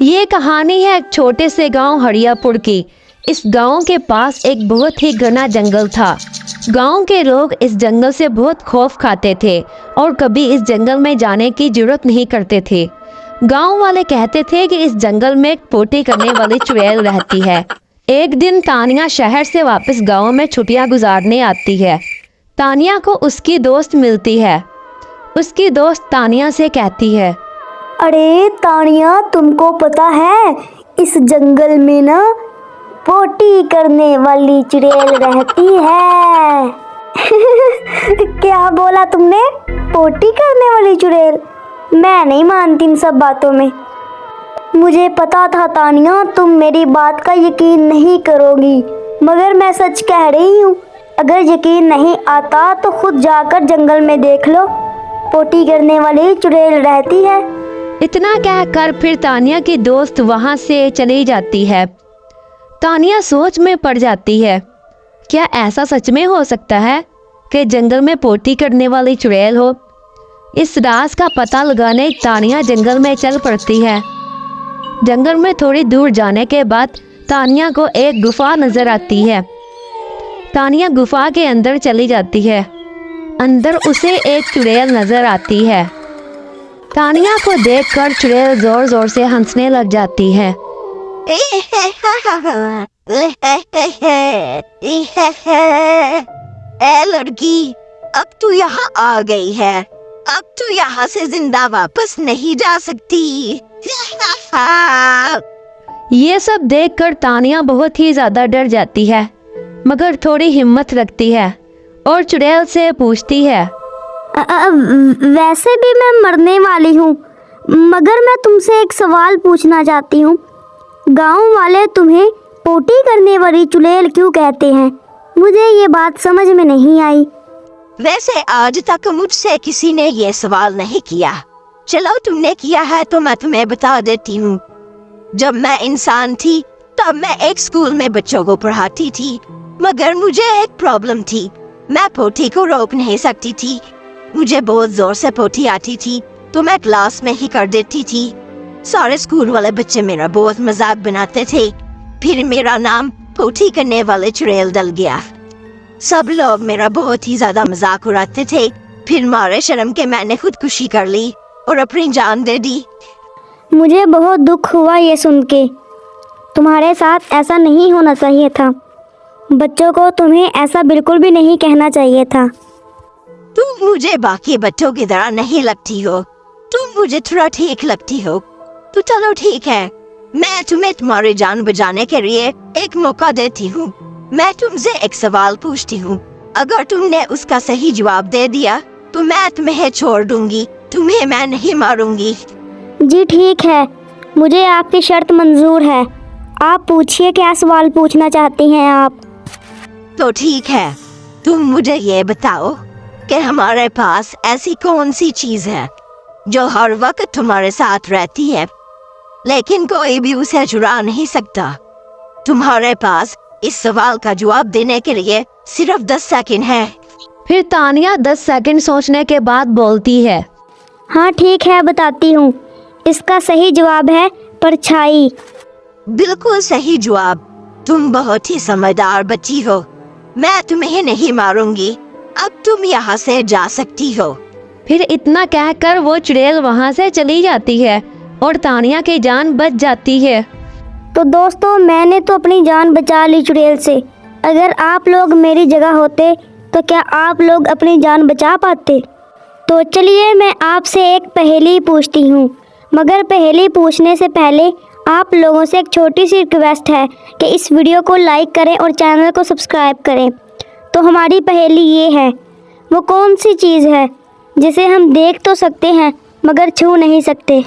ये कहानी है एक छोटे से गांव हरियापुर की। इस गांव के पास एक बहुत ही घना जंगल था। गांव के लोग इस जंगल से बहुत खौफ खाते थे और कभी इस जंगल में जाने की जरूरत नहीं करते थे। गांव वाले कहते थे कि इस जंगल में एक पोटी करने वाली चुड़ैल रहती है। एक दिन तानिया शहर से वापस गांव में छुट्टियां गुजारने आती है। तानिया को उसकी दोस्त मिलती है। उसकी दोस्त तानिया से कहती है, अरे तानिया, तुमको पता है इस जंगल में ना पोटी करने वाली चुड़ैल रहती है। क्या बोला तुमने? पोटी करने वाली चुड़ैल? मैं नहीं मानती इन सब बातों में। मुझे पता था तानिया, तुम मेरी बात का यकीन नहीं करोगी, मगर मैं सच कह रही हूँ। अगर यकीन नहीं आता तो खुद जाकर जंगल में देख लो, पोटी करने वाली चुड़ैल रहती है। इतना कहकर फिर तानिया की दोस्त वहां से चली जाती है। तानिया सोच में पड़ जाती है, क्या ऐसा सच में हो सकता है कि जंगल में पोटी करने वाली चुड़ैल हो? इस राज का पता लगाने तानिया जंगल में चल पड़ती है। जंगल में थोड़ी दूर जाने के बाद तानिया को एक गुफा नजर आती है। तानिया गुफा के अंदर चली जाती है। अंदर उसे एक चुड़ैल नजर आती है। तानिया को देखकर चुड़ैल जोर जोर से हंसने लग जाती है। ए लड़की, अब तू यहाँ आ गई है। अब तू यहाँ से जिंदा वापस नहीं जा सकती। ये सब देखकर तानिया बहुत ही ज्यादा डर जाती है, मगर थोड़ी हिम्मत रखती है और चुड़ैल से पूछती है, वैसे भी मैं मरने वाली हूँ, मगर मैं तुमसे एक सवाल पूछना चाहती हूँ। गांव वाले तुम्हें पोटी करने वाली चुड़ैल क्यों कहते हैं? मुझे ये बात समझ में नहीं आई। वैसे आज तक मुझसे किसी ने ये सवाल नहीं किया। चलो तुमने किया है तो मैं तुम्हें बता देती हूँ। जब मैं इंसान थी तब मैं एक स्कूल में बच्चों को पढ़ाती थी, मगर मुझे एक प्रॉब्लम थी। मैं पोटी को रोक नहीं सकती थी। मुझे बहुत जोर से पोटी आती थी तो मैं क्लास में ही कर देती थी। सारे स्कूल वाले बच्चे मेरा बहुत मजाक बनाते थे। फिर मेरा नाम पोटी करने वाले चुड़ैल डल गया। सब लोग मेरा बहुत ही ज्यादा मजाक उड़ाते थे। फिर मारे शर्म के मैंने खुदकुशी कर ली और अपनी जान दे दी। मुझे बहुत दुख हुआ ये सुन के। तुम्हारे साथ ऐसा नहीं होना चाहिए था। बच्चों को तुम्हें ऐसा बिल्कुल भी नहीं कहना चाहिए था। तुम मुझे बाकी बच्चों की तरह नहीं लगती हो। तुम मुझे थोड़ा ठीक लगती हो। तो चलो ठीक है, मैं तुम्हें तुम्हारी जान बचाने के लिए एक मौका देती हूँ। मैं तुमसे एक सवाल पूछती हूँ। अगर तुमने उसका सही जवाब दे दिया तो मैं तुम्हें छोड़ दूंगी। तुम्हें मैं नहीं मारूंगी। जी ठीक है, मुझे आपकी शर्त मंजूर है। आप पूछिए, क्या सवाल पूछना चाहती हैं आप? तो ठीक है, तुम मुझे ये बताओ कि हमारे पास ऐसी कौन सी चीज है जो हर वक्त तुम्हारे साथ रहती है लेकिन कोई भी उसे चुरा नहीं सकता? तुम्हारे पास इस सवाल का जवाब देने के लिए सिर्फ 10 सेकंड है। फिर तानिया 10 सेकंड सोचने के बाद बोलती है, हाँ ठीक है, बताती हूँ। इसका सही जवाब है परछाई। बिल्कुल सही जवाब। तुम बहुत ही समझदार बच्ची हो। मैं तुम्हें नहीं मारूंगी। अब तुम यहाँ से जा सकती हो। फिर इतना कहकर वो चुड़ैल वहाँ से चली जाती है और तानिया की जान बच जाती है। तो दोस्तों, मैंने तो अपनी जान बचा ली चुड़ैल से। अगर आप लोग मेरी जगह होते तो क्या आप लोग अपनी जान बचा पाते? तो चलिए मैं आपसे एक पहेली पूछती हूँ, मगर पहेली पूछने से पहले आप लोगों से एक छोटी सी रिक्वेस्ट है कि इस वीडियो को लाइक करें और चैनल को सब्सक्राइब करें। तो हमारी पहेली ये है, वो कौन सी चीज़ है जिसे हम देख तो सकते हैं मगर छू नहीं सकते?